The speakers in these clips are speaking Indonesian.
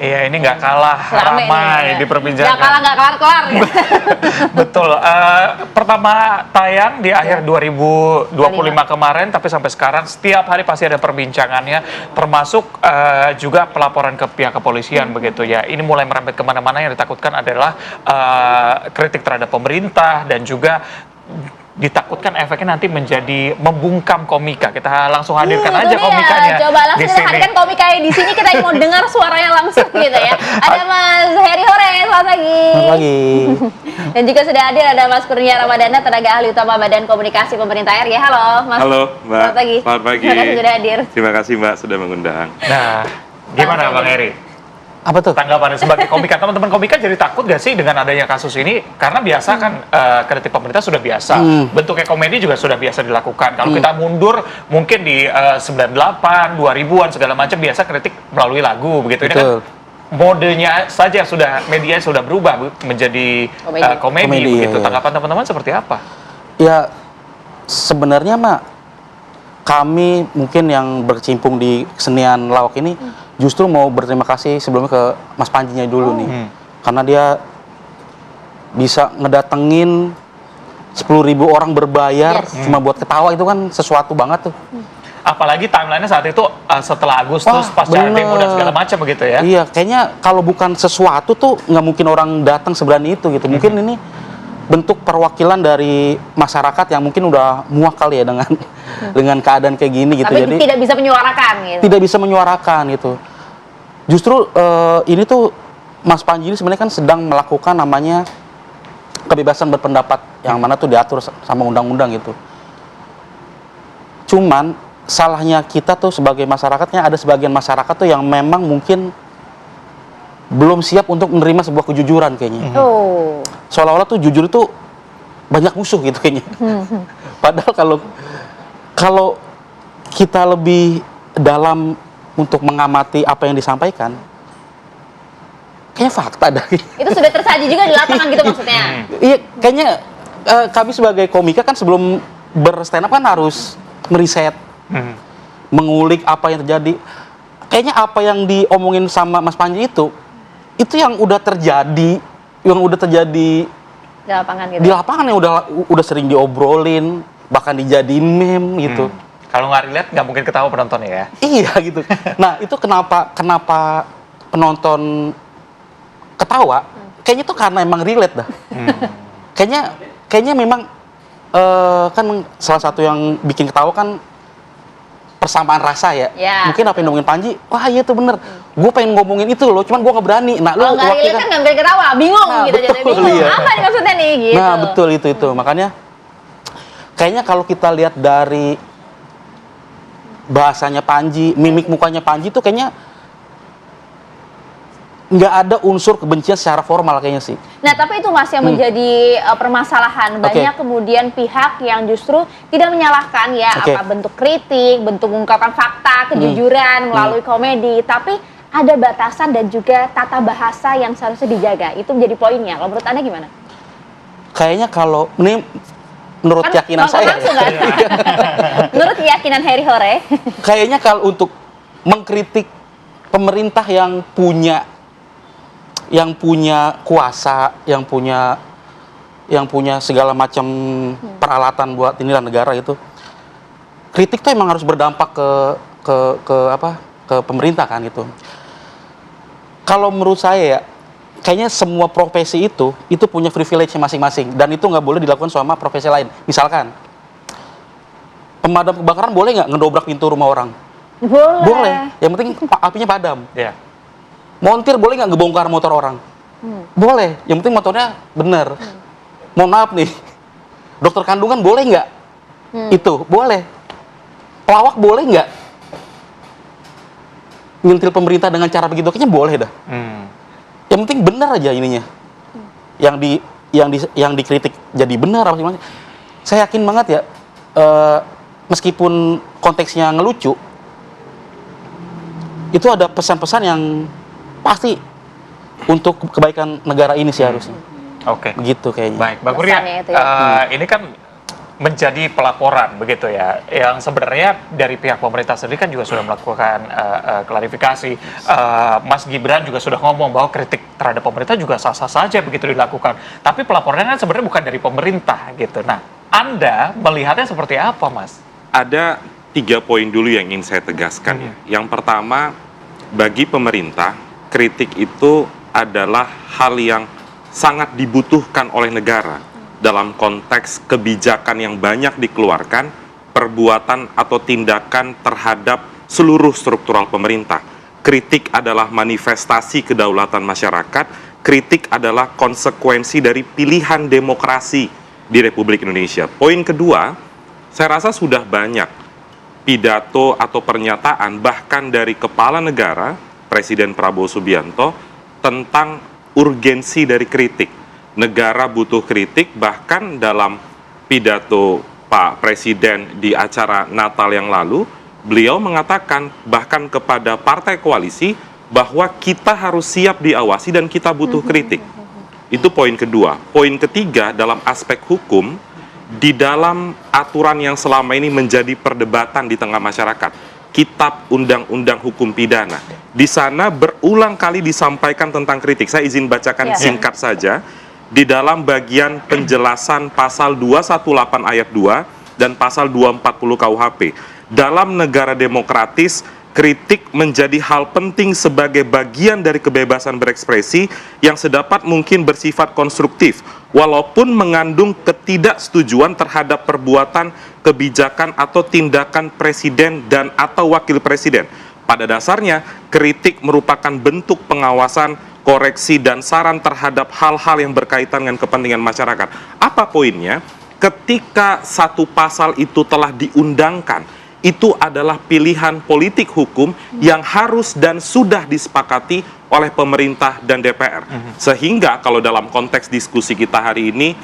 Iya, ini nggak kalah Rame ramai nih, di perbincangan. nggak kalah, nggak kelar-kelar. Ya. Betul. Pertama tayang di akhir 2025 kemarin, tapi sampai sekarang setiap hari pasti ada perbincangannya, termasuk juga pelaporan ke pihak kepolisian begitu ya. Ini mulai merembet kemana-mana. Yang ditakutkan adalah kritik terhadap pemerintah dan juga ditakutkan efeknya nanti menjadi membungkam komika. Kita langsung hadirkan aja komikanya. Coba langsung di kita sini. hadirkan komikanya di sini, kita mau dengar suaranya langsung gitu ya. Ada Mas Heri Hore, selamat pagi. Selamat pagi. Dan juga sudah hadir ada Mas Kurnia Ramadana, tenaga ahli utama Badan Komunikasi Pemerintah RI. Halo Mas. Halo Mbak. Selamat pagi. Selamat pagi. Terima kasih sudah hadir. Terima kasih Mbak sudah mengundang. Nah, gimana Bang Heri? Apa tuh? Tanggapannya sebagai komika, teman-teman komika jadi takut gak sih dengan adanya kasus ini? Karena biasa kan kritik pemerintah sudah biasa, bentuknya komedi juga sudah biasa dilakukan. Kalau kita mundur mungkin di 98, 2000-an segala macam biasa kritik melalui lagu begitu. Ini kan modenya saja sudah, media sudah berubah menjadi komedi begitu. Iya. Tanggapan teman-teman seperti apa? Ya sebenarnya kami mungkin yang berkecimpung di kesenian lawak ini justru mau berterima kasih sebelumnya ke Mas Panjinya dulu nih. Karena dia bisa ngedatengin 10.000 orang berbayar cuma buat ketawa, itu kan sesuatu banget tuh. Apalagi timeline-nya saat itu setelah Agustus, pasca demo dan segala macam begitu ya. Iya, kayaknya kalau bukan sesuatu tuh nggak mungkin orang datang seberani itu gitu. Mungkin ini bentuk perwakilan dari masyarakat yang mungkin udah muak kali ya dengan keadaan kayak gini gitu. Tapi jadi tidak bisa menyuarakan gitu. tidak bisa menyuarakan gitu. Justru ini tuh Mas Panji ini sebenarnya kan sedang melakukan namanya kebebasan berpendapat yang mana tuh diatur sama undang-undang gitu. Cuman salahnya kita tuh sebagai masyarakatnya, ada sebagian masyarakat tuh yang memang mungkin belum siap untuk menerima sebuah kejujuran kayaknya. Seolah-olah tuh jujur itu banyak musuh gitu kayaknya. Padahal kalau kita lebih dalam untuk mengamati apa yang disampaikan, kayaknya fakta dah. Itu sudah tersaji juga di lapangan gitu maksudnya. Iya, kayaknya kami sebagai komika kan sebelum berstand up kan harus meriset, mengulik apa yang terjadi. Kayaknya apa yang diomongin sama Mas Panji itu yang udah terjadi, di lapangan gitu. Di lapangan yang udah sering diobrolin, bahkan dijadiin meme gitu. Kalau nggak relate nggak mungkin ketawa penontonnya ya. Iya gitu. Nah itu kenapa penonton ketawa? Kayaknya itu karena emang relate dah. Kayaknya memang kan salah satu yang bikin ketawa kan persamaan rasa ya. Mungkin apa yang ngomongin Panji, wah iya tuh bener. Gue pengen ngomongin itu loh, cuman gue nggak berani. Nah, kalau nggak relate kan nggak bisa ketawa, bingung gitu. Betul, Jadi bingung, iya. apa nih maksudnya nih gitu. Nah betul itu. Makanya kayaknya kalau kita lihat dari bahasanya Panji, mimik mukanya Panji tuh kayaknya nggak ada unsur kebencian secara formal kayaknya sih. Nah tapi itu Mas yang menjadi permasalahan. Banyak kemudian pihak yang justru tidak menyalahkan ya apa bentuk kritik, bentuk mengungkapkan fakta, kejujuran melalui komedi. Tapi ada batasan dan juga tata bahasa yang seharusnya dijaga. Itu menjadi poinnya. Kalau menurut Anda gimana? Kayaknya kalau ini menurut Kan keyakinan nonton saya. langsung, kan? Menurut keyakinan Heri Hore. Kayaknya kalau untuk mengkritik pemerintah yang punya kuasa, yang punya segala macam peralatan buat inilah negara itu, kritik tuh emang harus berdampak ke pemerintah kan gitu. Kalau menurut saya ya, kayaknya semua profesi itu punya privilege masing-masing dan itu nggak boleh dilakukan sama profesi lain. Misalkan pemadam kebakaran boleh nggak ngedobrak pintu rumah orang? Boleh. Yang penting apinya padam. Montir boleh nggak ngebongkar motor orang? Boleh. Yang penting motornya bener. Mohon maaf nih, dokter kandungan boleh nggak? Itu boleh. Pelawak boleh nggak nyentil pemerintah dengan cara begitu? Kayaknya boleh dah. Yang penting bener aja ininya. Yang dikritik jadi benar apa gimana? Saya yakin banget ya, meskipun konteksnya ngelucu, itu ada pesan-pesan yang pasti untuk kebaikan negara ini sih harusnya. Oke. Begitu kayaknya. Baik, Bang Kurnia, ini kan menjadi pelaporan begitu ya, yang sebenarnya dari pihak pemerintah sendiri kan juga sudah melakukan klarifikasi. Mas Gibran juga sudah ngomong bahwa kritik terhadap pemerintah juga sah-sah saja begitu dilakukan. Tapi pelaporannya kan sebenarnya bukan dari pemerintah gitu. Nah, Anda melihatnya seperti apa, Mas? Ada 3 poin dulu yang ingin saya tegaskan ya. Yang pertama, bagi pemerintah, kritik itu adalah hal yang sangat dibutuhkan oleh negara dalam konteks kebijakan yang banyak dikeluarkan, perbuatan atau tindakan terhadap seluruh struktural pemerintah. Kritik adalah manifestasi kedaulatan masyarakat, kritik adalah konsekuensi dari pilihan demokrasi di Republik Indonesia. Poin kedua, saya rasa sudah banyak pidato atau pernyataan bahkan dari kepala negara, Presiden Prabowo Subianto, tentang urgensi dari kritik. Negara butuh kritik, bahkan dalam pidato Pak Presiden di acara Natal yang lalu, beliau mengatakan bahkan kepada partai koalisi bahwa kita harus siap diawasi dan kita butuh kritik. Itu poin kedua. Poin ketiga, dalam aspek hukum, di dalam aturan yang selama ini menjadi perdebatan di tengah masyarakat, Kitab Undang-Undang Hukum Pidana, di sana berulang kali disampaikan tentang kritik. Saya izin bacakan singkat saja. Di dalam bagian penjelasan pasal 218 ayat 2 dan pasal 240 KUHP. Dalam negara demokratis, kritik menjadi hal penting sebagai bagian dari kebebasan berekspresi yang sedapat mungkin bersifat konstruktif, walaupun mengandung ketidaksetujuan terhadap perbuatan, kebijakan atau tindakan presiden dan atau wakil presiden. Pada dasarnya, kritik merupakan bentuk pengawasan, koreksi, dan saran terhadap hal-hal yang berkaitan dengan kepentingan masyarakat. Apa poinnya? Ketika satu pasal itu telah diundangkan, itu adalah pilihan politik hukum yang harus dan sudah disepakati oleh pemerintah dan DPR. Sehingga kalau dalam konteks diskusi kita hari ini,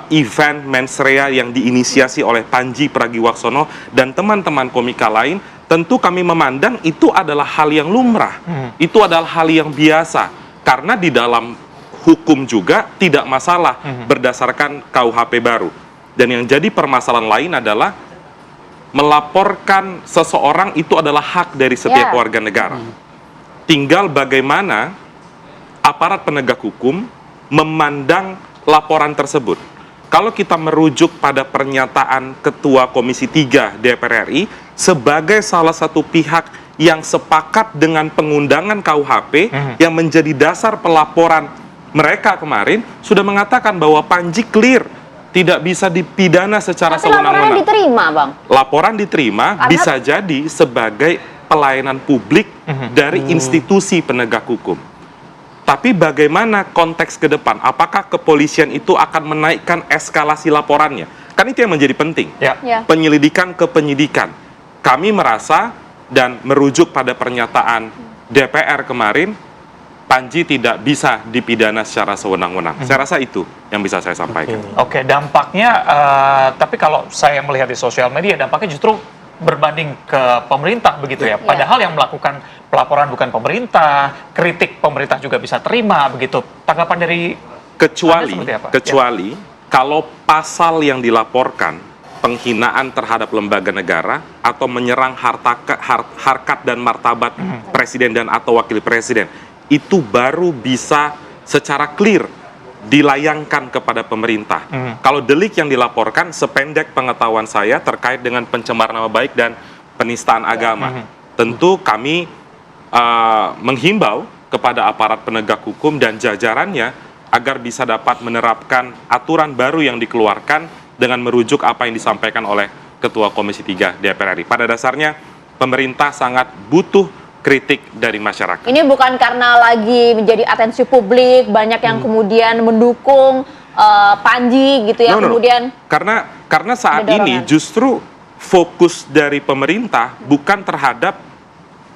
event Mens Rea yang diinisiasi oleh Panji Pragiwaksono dan teman-teman komika lain, tentu kami memandang itu adalah hal yang lumrah, itu adalah hal yang biasa, karena di dalam hukum juga tidak masalah berdasarkan KUHP baru. Dan yang jadi permasalahan lain adalah melaporkan seseorang itu adalah hak dari setiap warga negara. Tinggal bagaimana aparat penegak hukum memandang laporan tersebut. Kalau kita merujuk pada pernyataan Ketua Komisi 3 DPR RI sebagai salah satu pihak yang sepakat dengan pengundangan KUHP yang menjadi dasar pelaporan mereka kemarin, sudah mengatakan bahwa Panji clear, tidak bisa dipidana secara sewenang-wenang. Laporan diterima, Bang? Laporan diterima bisa jadi sebagai pelayanan publik dari institusi penegak hukum. Tapi bagaimana konteks ke depan? Apakah kepolisian itu akan menaikkan eskalasi laporannya? Kan itu yang menjadi penting. Penyelidikan ke penyidikan. Kami merasa dan merujuk pada pernyataan DPR kemarin, Panji tidak bisa dipidana secara sewenang-wenang. Saya rasa itu yang bisa saya sampaikan. Oke, dampaknya, tapi kalau saya melihat di sosial media, dampaknya justru berbanding ke pemerintah begitu ya. Padahal yang melakukan pelaporan bukan pemerintah, kritik pemerintah juga bisa terima begitu. Tanggapan dari kecuali kalau pasal yang dilaporkan penghinaan terhadap lembaga negara atau menyerang harkat dan martabat presiden dan atau wakil presiden, itu baru bisa secara clear dilayangkan kepada pemerintah. Kalau delik yang dilaporkan, sependek pengetahuan saya terkait dengan pencemaran nama baik dan penistaan agama, tentu kami menghimbau kepada aparat penegak hukum dan jajarannya agar bisa dapat menerapkan aturan baru yang dikeluarkan dengan merujuk apa yang disampaikan oleh Ketua Komisi 3 DPR RI. Pada dasarnya, pemerintah sangat butuh kritik dari masyarakat. Ini bukan karena lagi menjadi atensi publik, banyak yang kemudian mendukung Panji gitu ya, kemudian karena saat ini justru fokus dari pemerintah bukan terhadap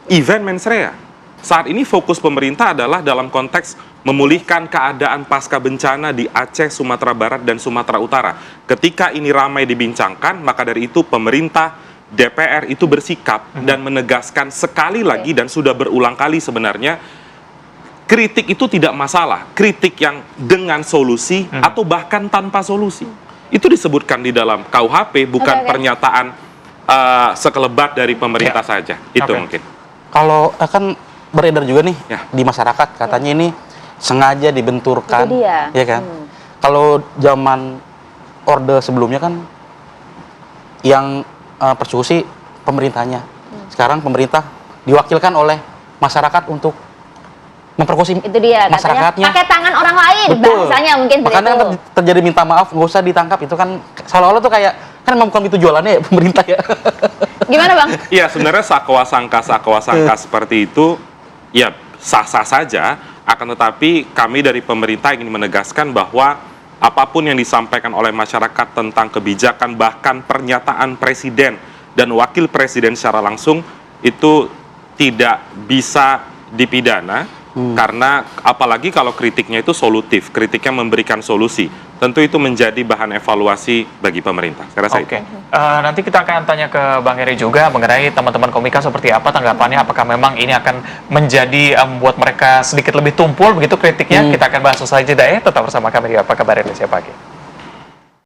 event Mens Rea. Saat ini fokus pemerintah adalah dalam konteks memulihkan keadaan pasca bencana di Aceh, Sumatera Barat, dan Sumatera Utara. Ketika ini ramai dibincangkan, maka dari itu pemerintah, DPR itu bersikap dan menegaskan sekali lagi dan sudah berulang kali sebenarnya, kritik itu tidak masalah. Kritik yang dengan solusi atau bahkan tanpa solusi. itu disebutkan di dalam KUHP, bukan Oke. pernyataan sekelebat dari pemerintah saja. Itu Oke. mungkin. Kalau kan beredar juga nih Ya. di masyarakat katanya ini sengaja dibenturkan, Itu dia. ya kan? Kalau zaman Orde sebelumnya kan yang persekusi pemerintahnya. Sekarang pemerintah diwakilkan oleh masyarakat untuk memperkosi Itu dia, katanya masyarakatnya. pakai tangan orang lain, bahasanya mungkin Makanya begitu. terjadi minta maaf, nggak usah ditangkap, itu kan seolah-olah tuh kayak kan emang bukan itu jualannya ya pemerintah ya. Gimana Bang? Iya, sebenarnya sakwa sangka seperti itu ya sah-sah saja, akan tetapi kami dari pemerintah ingin menegaskan bahwa apapun yang disampaikan oleh masyarakat tentang kebijakan, bahkan pernyataan presiden dan wakil presiden secara langsung itu tidak bisa dipidana, karena apalagi kalau kritiknya itu solutif, kritiknya memberikan solusi, tentu itu menjadi bahan evaluasi bagi pemerintah. Saya rasa Oke, itu. nanti kita akan tanya ke Bang Heri juga mengenai teman-teman komika seperti apa tanggapannya, apakah memang ini akan menjadi membuat mereka sedikit lebih tumpul begitu kritiknya. Kita akan bahas usai jeda ya, tetap bersama kami di Apa Kabar Indonesia Pagi.